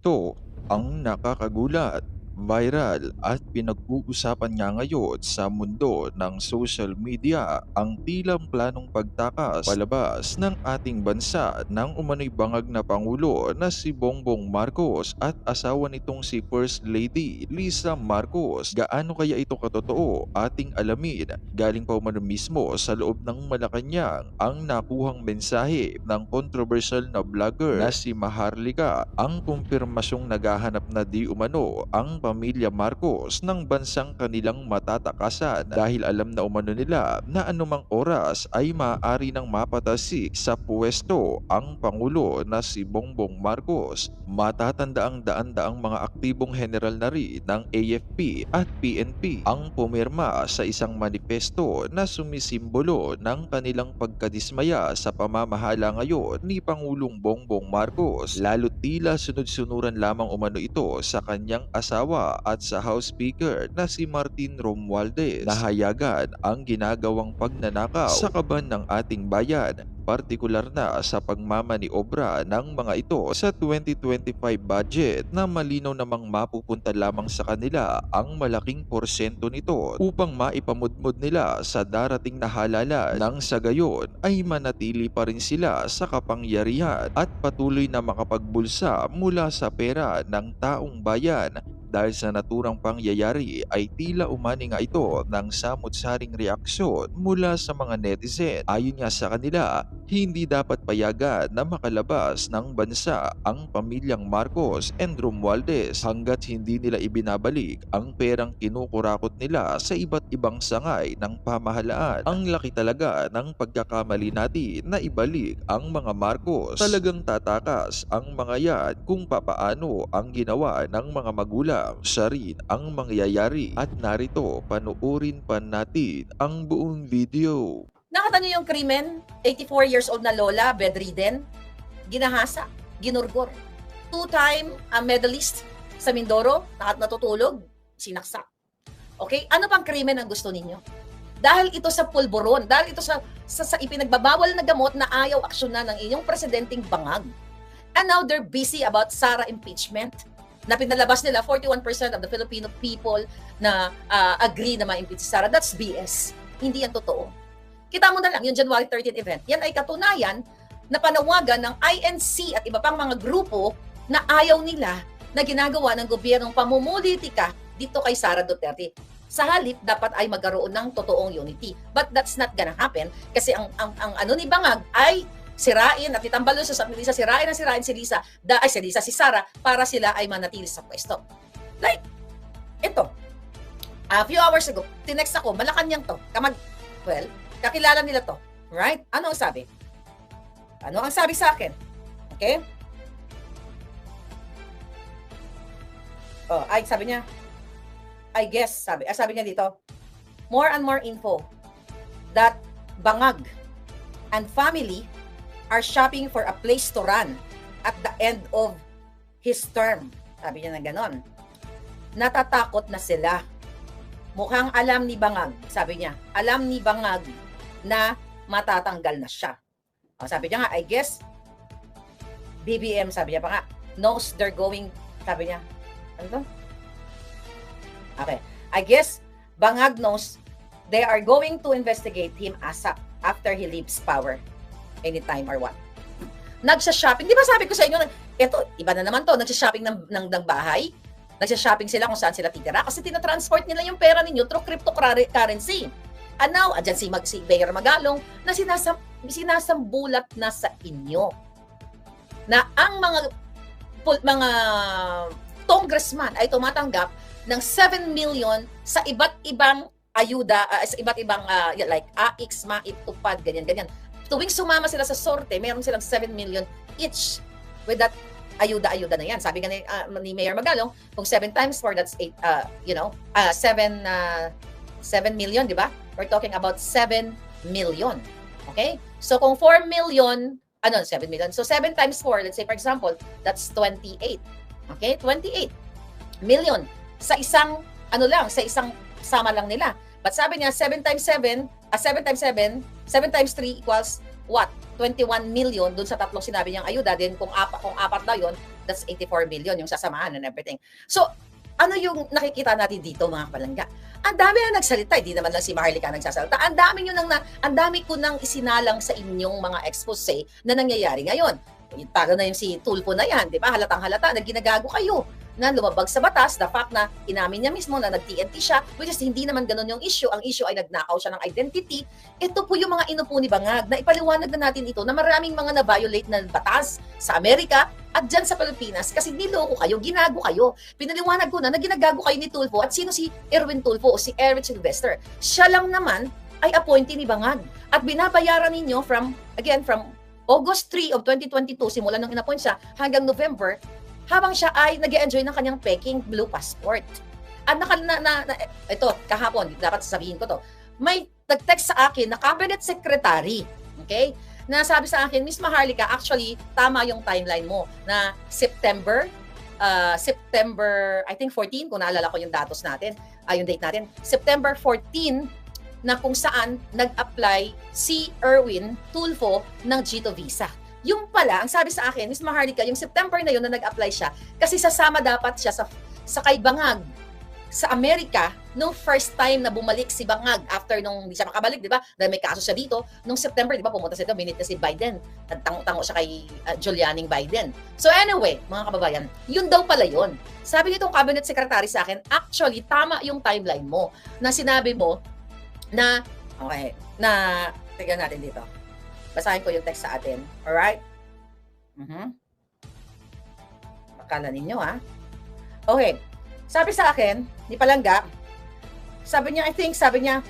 Ito ang nakakagulat, viral at pinag-uusapan nga ngayon sa mundo ng social media ang tilang planong pagtakas palabas ng ating bansa ng umano'y bangag na Pangulo na si Bongbong Marcos at asawa nitong si First Lady Lisa Marcos. Gaano kaya ito katotoo? Ating alamin. Galing pa umano mismo sa loob ng Malacanang ang nakuhang mensahe ng controversial na vlogger na si Maharlika, ang kumpirmasyong naghahanap na di umano ang pamilya Marcos ng bansang kanilang matatakasan dahil alam na umano nila na anumang oras ay maaari nang mapatasik sa pwesto ang Pangulo na si Bongbong Marcos. Matatanda ang daan-daang mga aktibong general na rin ng AFP at PNP ang pumirma sa isang manifesto na sumisimbolo ng kanilang pagkadismaya sa pamamahala ngayon ni Pangulong Bongbong Marcos, lalo tila sunod-sunuran lamang umano ito sa kanyang asawa at sa House Speaker na si Martin Romualdez. Nahayagan ang ginagawang pagnanakaw sa kaban ng ating bayan, partikular na sa pagmamaniobra ng mga ito sa 2025 budget na malinaw namang mapupunta lamang sa kanila ang malaking porsyento nito upang maipamudmod nila sa darating na halalan, nang sa gayon ay manatili pa rin sila sa kapangyarihan at patuloy na makapagbulsa mula sa pera ng taong bayan. Dahil sa naturang pangyayari ay tila umani nga ito ng samot-saring reaksyon mula sa mga netizen. Ayon nga sa kanila, hindi dapat payagan na makalabas ng bansa ang pamilyang Marcos and Romualdez hanggat hindi nila ibinabalik ang perang kinukurakot nila sa iba't ibang sangay ng pamahalaan. Ang laki talaga ng pagkakamali natin na ibalik ang mga Marcos. Talagang tatakas ang mga yan kung papaano ang ginawa ng mga magulang. Siya rin ang mangyayari at narito panuorin pa natin ang buong video. Nakita niyo yung krimen? 84 years old na lola, bedridden, ginahasa, ginurgor. Two-time medalist sa Mindoro, natutulog, sinaksak. Okay? Ano pang krimen ang gusto ninyo? Dahil ito sa pulburon, dahil ito sa ipinagbabawal na gamot na ayaw aksyonan ng inyong presidenteng bangag. And now they're busy about Sara impeachment, na pinalabas nila 41% of the Filipino people na agree na ma-impeach si Sara. That's BS. Hindi yan totoo. Kita mo na lang yung January 13th event. Yan ay katunayan na panawagan ng INC at iba pang mga grupo na ayaw nila na ginagawa ng gobyernong pamumulitika dito kay Sara Duterte. Sa halip, dapat ay magkaroon ng totoong unity. But that's not gonna happen kasi ang ano ni Bangag ay sirain at itambalo sa Lisa, sirain si Lisa, si Sara para sila ay manatili sa pwesto. Like, ito. A few hours ago, tinext ako, Malacanang to. Well, kakilala nila to. Right? Ano ang sabi? Ano ang sabi sa akin? Okay? Oh, ay, sabi niya, I guess, sabi niya dito, more and more info that Bangag and family are shopping for a place to run at the end of his term. Sabi niya na ganon. Natatakot na sila. Mukhang alam ni Bangag, sabi niya, alam ni Bangag na matatanggal na siya. O, sabi niya nga, I guess, BBM, sabi niya pa nga, knows they're going, sabi niya, ano to? Okay, I guess, Bangag knows they are going to investigate him ASAP after he leaves power. Anytime or what. Nagsha-shopping. Di ba sabi ko sa inyo, eto, iba na naman to, nagsha-shopping ng bahay. Nagsha-shopping sila kung saan sila titira kasi tinatransport nila yung pera ninyo through cryptocurrency. And now, andyan si Mayor Magalong na sinasambulat na sa inyo na ang mga congressman ay tumatanggap ng 7 million sa iba't ibang ayuda, sa iba't ibang like AX, MAIP, TUPAD, ganyan-ganyan. Tuwing sumama sila sa sorte, meron silang 7 million each with that ayuda-ayuda na yan. Sabi nga ni Mayor Magalong, kung 7 times 4, that's 8, 7 million, di ba? We're talking about 7 million. Okay? So kung 4 million, 7 million. So 7 times 4, let's say for example, that's 28. Okay? 28 million sa isang, sa isang sama lang nila. But sabi niya, 7 times 7 times 3 equals what? 21 million dun sa tatlong sinabi niyang ayuda. Then kung apat daw yun, that's 84 million yung sasamahan and everything. So, ano yung nakikita natin dito mga palangga? Ang dami na nagsalita, hindi naman lang si Maharlika nagsasalita. Ang dami ko nang isinalang sa inyong mga expose na nangyayari ngayon. Talo na yung si Tulfo na yan, di ba? Halatang-halata na ginagago kayo na lumabag sa batas, the fact na inamin niya mismo na nag-TNT siya, which is hindi naman ganun yung issue. Ang issue ay nagnakaw siya ng identity. Ito po yung mga inupo ni Bangag na ipaliwanag na natin ito na maraming mga na-violate na batas sa Amerika at dyan sa Pilipinas kasi niloko kayo, ginago kayo. Pinaliwanag ko na ginagago kayo ni Tulfo at sino si Erwin Tulfo o si Eric Sylvester. Siya lang naman ay appointee ni Bangag at binabayaran ninyo from August 3 of 2022, simula nung inappoint siya, hanggang November, habang siya ay nag-enjoy ng kanyang Peking Blue Passport. At ito, kahapon, dapat sasabihin ko to, may nag-text sa akin na cabinet secretary, okay, na sabi sa akin, Miss Maharlika, actually, tama yung timeline mo, na September, I think 14, kung naalala ko yung datos natin, yung date natin, September 14, na kung saan nag-apply si Erwin Tulfo ng G2 visa. Yung pala, ang sabi sa akin, Miss Maharlika, yung September na yun na nag-apply siya, kasi sasama dapat siya sa kay Bangag sa Amerika nung first time na bumalik si Bangag after nung hindi siya makabalik, di ba? Dahil may kaso siya dito. Nung September, di ba, pumunta siya dito, minute na si Biden. Nagtango-tango siya kay Giuliani Biden. So anyway, mga kababayan, yun daw pala yun. Sabi nitong cabinet secretary sa akin, actually, tama yung timeline mo na sinabi mo na, okay, na, tignan natin dito. Basahin ko yung text sa atin. Alright? Akala ninyo, ha? Okay. Sabi sa akin, ni Palangga, sabi niya,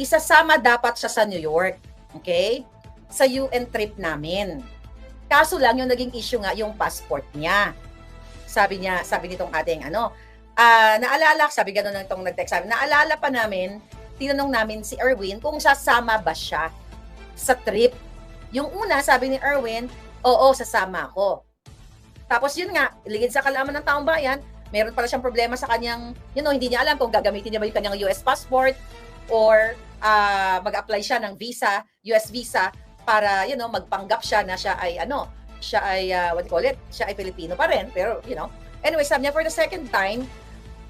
isasama dapat siya sa New York. Okay? Sa UN trip namin. Kaso lang, yung naging issue nga, yung passport niya. Sabi nitong ating, naalala, sabi gano'n lang itong nag-text, sabi, naalala pa namin, tinanong namin si Erwin kung sasama ba siya sa trip. Yung una, sabi ni Erwin, oo, sasama ako. Tapos yun nga, ligid sa kalaman ng taong bayan, meron pala siyang problema sa kanyang, hindi niya alam kung gagamitin niya ba yung kanyang US passport or mag-apply siya ng visa, US visa, para, magpanggap siya na siya ay, siya ay Pilipino pa rin. Pero, anyway, sabi niya, for the second time,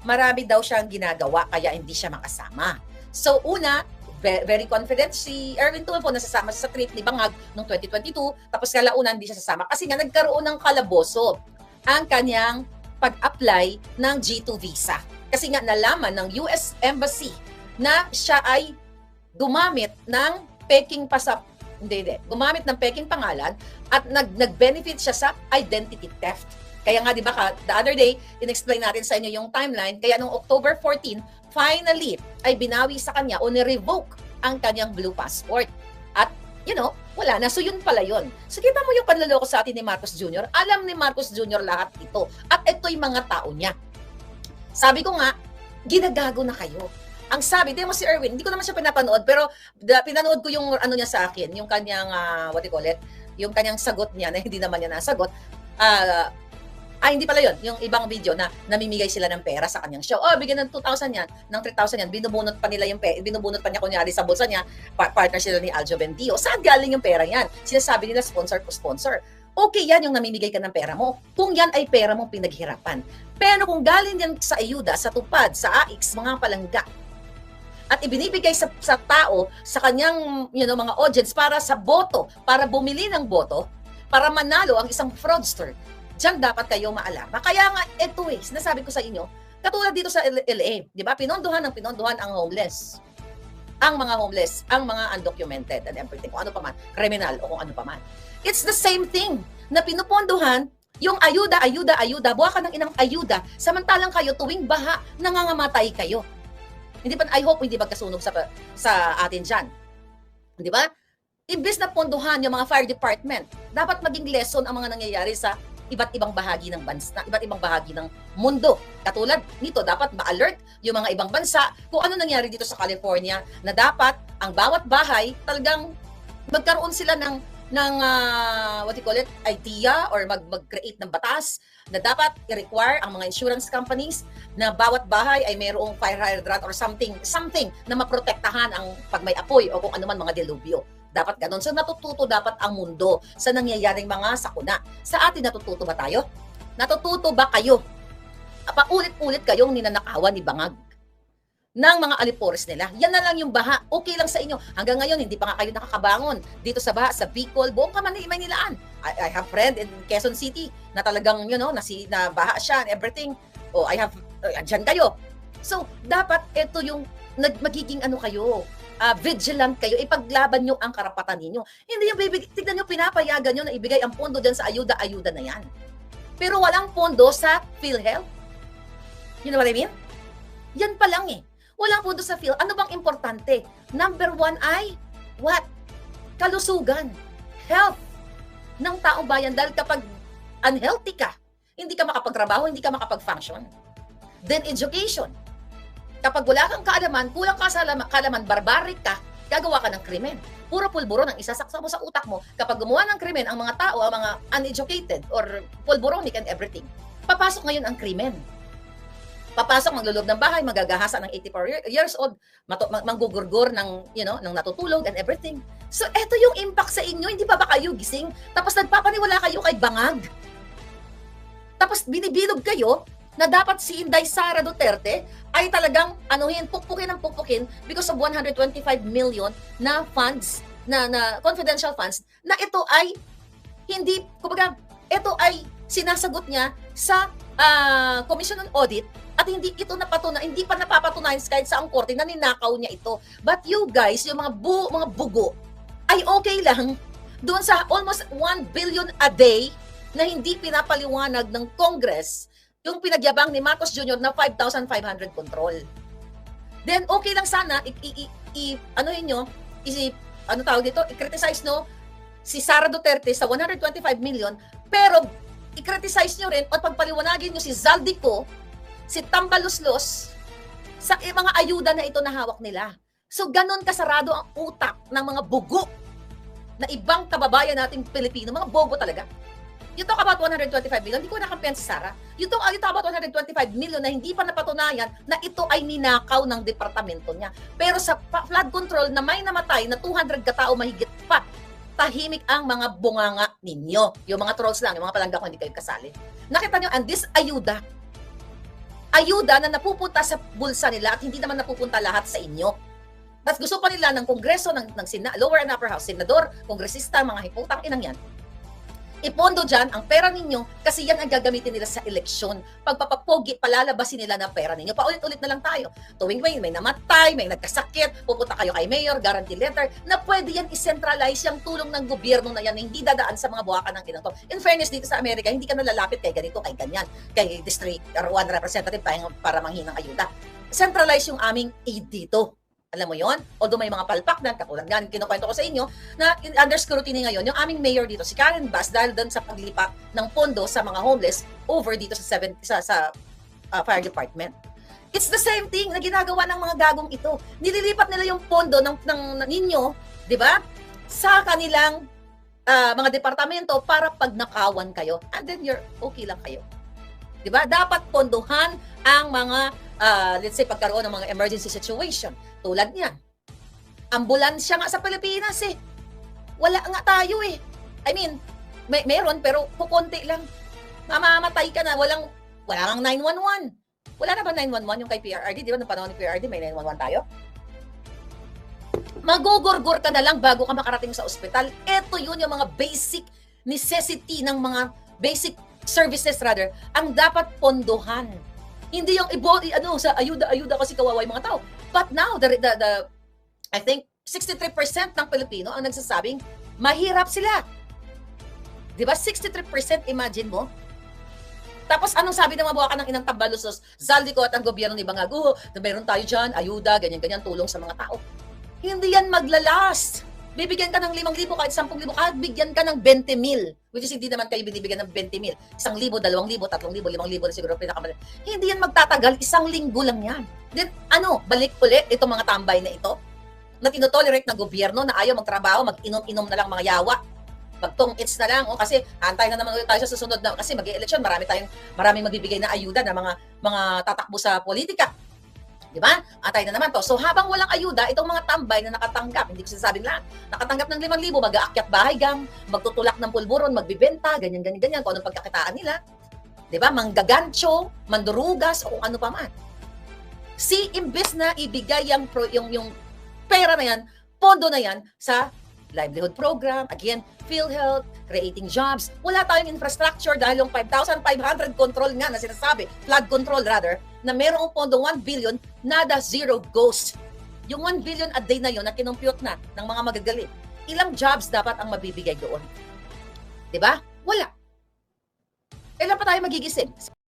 marami daw siyang ginagawa, kaya hindi siya makasama. So, una, very confident si Erwin Tulfo na sasama sa trip ni Bangag noong 2022, tapos kalaunan hindi siya sasama kasi nga nagkaroon ng kalaboso ang kanyang pag-apply ng G2 visa. Kasi nga nalaman ng US Embassy na siya ay gumamit ng Peking gumamit ng Peking pangalan at nag-benefit siya sa identity theft. Kaya nga, di ba, the other day, in-explain natin sa inyo yung timeline. Kaya noong October 14, finally, ay binawi sa kanya o ni-revoke ang kanyang blue passport. At, wala na. So, yun pala yun. So, kita mo yung panloloko sa atin ni Marcos Jr. Alam ni Marcos Jr. lahat ito. At ito'y mga tao niya. Sabi ko nga, ginagago na kayo. Ang sabi, di mo si Erwin, hindi ko naman siya pinapanood, pero pinanood ko yung niya sa akin, yung kanyang, yung kanyang sagot niya, na hindi naman niya nasagot. Hindi pala yun. Yung ibang video na namimigay sila ng pera sa kanyang show. Bigyan ng 2,000 yan, ng 3,000 yan. Binubunot pa nila yung pera. Binubunot pa niya kunyari sa bulsa niya. Partner sila ni Aljo Bendio. Saan galing yung pera yan? Sinasabi nila sponsor po sponsor. Okay yan yung namimigay ka ng pera mo. Kung yan ay pera mong pinaghirapan. Pero kung galing yan sa ayuda, sa tupad, sa AIX, mga palangga, at ibinibigay sa tao, sa kanyang mga audience para sa boto, para bumili ng boto, para manalo ang isang fraudster, diyan dapat kayo maalama. Kaya nga, sinasabi ko sa inyo, katulad dito sa LA, di ba? Pinondohan ang homeless. Ang mga homeless, ang mga undocumented and everything, kung ano pa man, criminal o kung ano pa man. It's the same thing na pinupondohan yung ayuda, buha ka ng inang ayuda, samantalang kayo tuwing baha, nangangamatay kayo. I hope hindi magkasunog sa atin dyan. Di ba? Imbes na pondohan yung mga fire department, dapat maging lesson ang mga nangyayari sa iba't ibang bahagi ng bansa, iba't ibang bahagi ng mundo. Katulad nito, dapat ma-alert yung mga ibang bansa kung ano nangyari dito sa California, na dapat ang bawat bahay talagang magkaroon sila ng idea or mag-create ng batas na dapat i-require ang mga insurance companies na bawat bahay ay mayroong fire hydrant or something na maprotektahan ang pag may apoy o kung ano man mga delubyo. Dapat ganun. So natututo dapat ang mundo sa nangyayaring mga sakuna. Sa atin natututo ba tayo? Natututo ba kayo? Paulit-ulit kayong ninanakawan ni Bangag ng mga alipores nila. Yan na lang yung baha. Okay lang sa inyo. Hanggang ngayon, hindi pa nga kayo nakakabangon dito sa baha, sa Bicol, buong Maynilaan. I have friend in Quezon City na talagang, na baha siya and everything. Oh, I have, andyan kayo. So, dapat ito yung magiging kayo, vigilant kayo, ipaglaban nyo ang karapatan ninyo. Hindi yung tignan nyo, pinapayagan nyo na ibigay ang pondo dyan sa ayuda-ayuda na yan. Pero walang pondo sa PhilHealth. You know what I mean? Yan pa lang eh. Walang pondo sa PhilHealth. Ano bang importante? Number 1 ay, what? Kalusugan. Health ng taong bayan. Dahil kapag unhealthy ka, hindi ka makapagtrabaho, hindi ka makapag-function. Then education. Kapag wala kang kaalaman, kulang ka sa kaalaman, barbaric ka, gagawa ka ng krimen. Puro pulburon ang isasaksak mo sa utak mo. Kapag gumawa ng krimen, ang mga tao, ang mga uneducated or pulburonic and everything, papasok ngayon ang krimen. Papasok, magluloob ng bahay, magagahasa ng 84 years old, manggugurgur ng, ng natutulog and everything. So, eto yung impact sa inyo. Hindi pa ba kayo gising? Tapos nagpapaniwala kayo kay Bangag. Tapos binibilog kayo na dapat si Inday Sara Duterte ay talagang pukpukin because of 125 million na funds, na confidential funds, na ito ay hindi, ito ay sinasagot niya sa Commission on Audit at hindi pa napapatunayan kahit sa ang korte na ninakaw niya ito. But you guys, yung mga bugo, ay okay lang doon sa almost 1 billion a day na hindi pinapaliwanag ng Congress yung pinagyabang ni Marcos Jr. na 5,500 control. Then okay lang sana i-criticize si Sara Duterte sa 125 million, pero i-criticize nyo rin at pagpaliwanagin nyo si Zaldico, si Tambaluslos sa mga ayuda na ito na hawak nila. So ganon kasarado ang utak ng mga bugo na ibang kababayan nating Pilipino, mga bobo talaga. You talk about 125 million, hindi ko nakampiyan si Sara. You talk about 125 million na hindi pa napatunayan na ito ay ninakaw ng departamento niya. Pero sa flood control na may namatay na 200 katao mahigit pa, tahimik ang mga bunganga ninyo. Yung mga trolls lang, yung mga palangga ko hindi kayo kasali. Nakita nyo, and this ayuda na napupunta sa bulsa nila at hindi naman napupunta lahat sa inyo. Tapos gusto pa nila ng Kongreso, ng lower and upper house, senador, kongresista, mga hiputang inang yan, ipondo dyan ang pera ninyo kasi yan ang gagamitin nila sa eleksyon. Pagpapapogi, palalabasin nila ng pera ninyo. Paulit-ulit na lang tayo. Tuwing may namatay, may nagkasakit, pupunta kayo kay mayor, guarantee letter, na pwede yan i-centralize yung tulong ng gobyerno na yan na hindi dadaan sa mga buwakan ng inang to. In fairness, dito sa Amerika, hindi ka nalalapit kay ganito, kay ganyan, kay district or one representative para manghinang ayuda. Centralize yung aming aid dito. Alam mo yon? Although may mga palpak na, katulad nga, kinukwento ko sa inyo, na under scrutiny ngayon, yung aming mayor dito, si Karen Bass, dahil doon sa paglipa ng pondo sa mga homeless over dito sa fire department. It's the same thing na ginagawa ng mga gagong ito. Nililipat nila yung pondo ng ninyo, di ba? Sa kanilang mga departamento para pagnakawan kayo. And then you're okay lang kayo. Di ba? Dapat pondohan ang mga let's say pagkaroon ng mga emergency situation. Tulad niyan. Ambulansya nga sa Pilipinas eh. Wala nga tayo eh. I mean, meron pero kukunti lang. Mamamatay ka na, wala nang 911. Wala na ba 911 yung kay PRRD? Di ba nung panahon ni PRRD may 911 tayo? Magugurgur ka na lang bago ka makarating sa ospital. Ito yun yung mga basic necessity ng mga basic services rather ang dapat pondohan. Hindi yung sa ayuda kasi kawawa yung mga tao. But now, I think 63% ng Pilipino ang nagsasabing mahirap sila. Di ba? 63%, imagine mo. Tapos anong sabi ng mga buwakan ng inang Tambaluslos, Zaldico at ang gobyerno ni Bangago, na meron tayo dyan, ayuda, ganyan-ganyan, tulong sa mga tao. Hindi yan maglalast. Bibigyan ka ng 5,000 kahit 10,000, kahit bigyan ka ng 20,000. Which is hindi naman kayo binibigyan ng 20,000. 1,000, 2,000, 3,000, 5,000 na siguro pinakamalaki. Hindi yan magtatagal, 1 linggo lang yan. Then balik ulit itong mga tambay na ito na tinotolerate ng gobyerno na ayaw magtrabaho, mag-inom-inom na lang mga yawa. Magtong-its na lang kasi antay na naman ulit tayo sa susunod na kasi mag-eleksyon, maraming magbibigay na ayuda na mga tatakbo sa politika. Di ba? Antay na naman to. So habang walang ayuda, itong mga tambay na nakatanggap, hindi ko sinasabing lang, nakatanggap ng 5,000, mag-aakyat bahay gang, magtutulak ng pulburon, magbibenta, ganyan, kung anong pagkakitaan nila. 'Di ba? Manggagancho, mandurugas o kung ano pa man. Imbes na ibigay yung pera na yan, pondo na yan sa livelihood program, again, PhilHealth, creating jobs. Wala tayong infrastructure dahil yung 5,500 control nga na sinasabi, flood control rather, na merong pondo 1 billion, nada, zero goes. Yung 1 billion a day na yun na kinumpute na ng mga magagaling. Ilang jobs dapat ang mabibigay doon? 'Di ba? Wala. Kailan pa tayo magigising?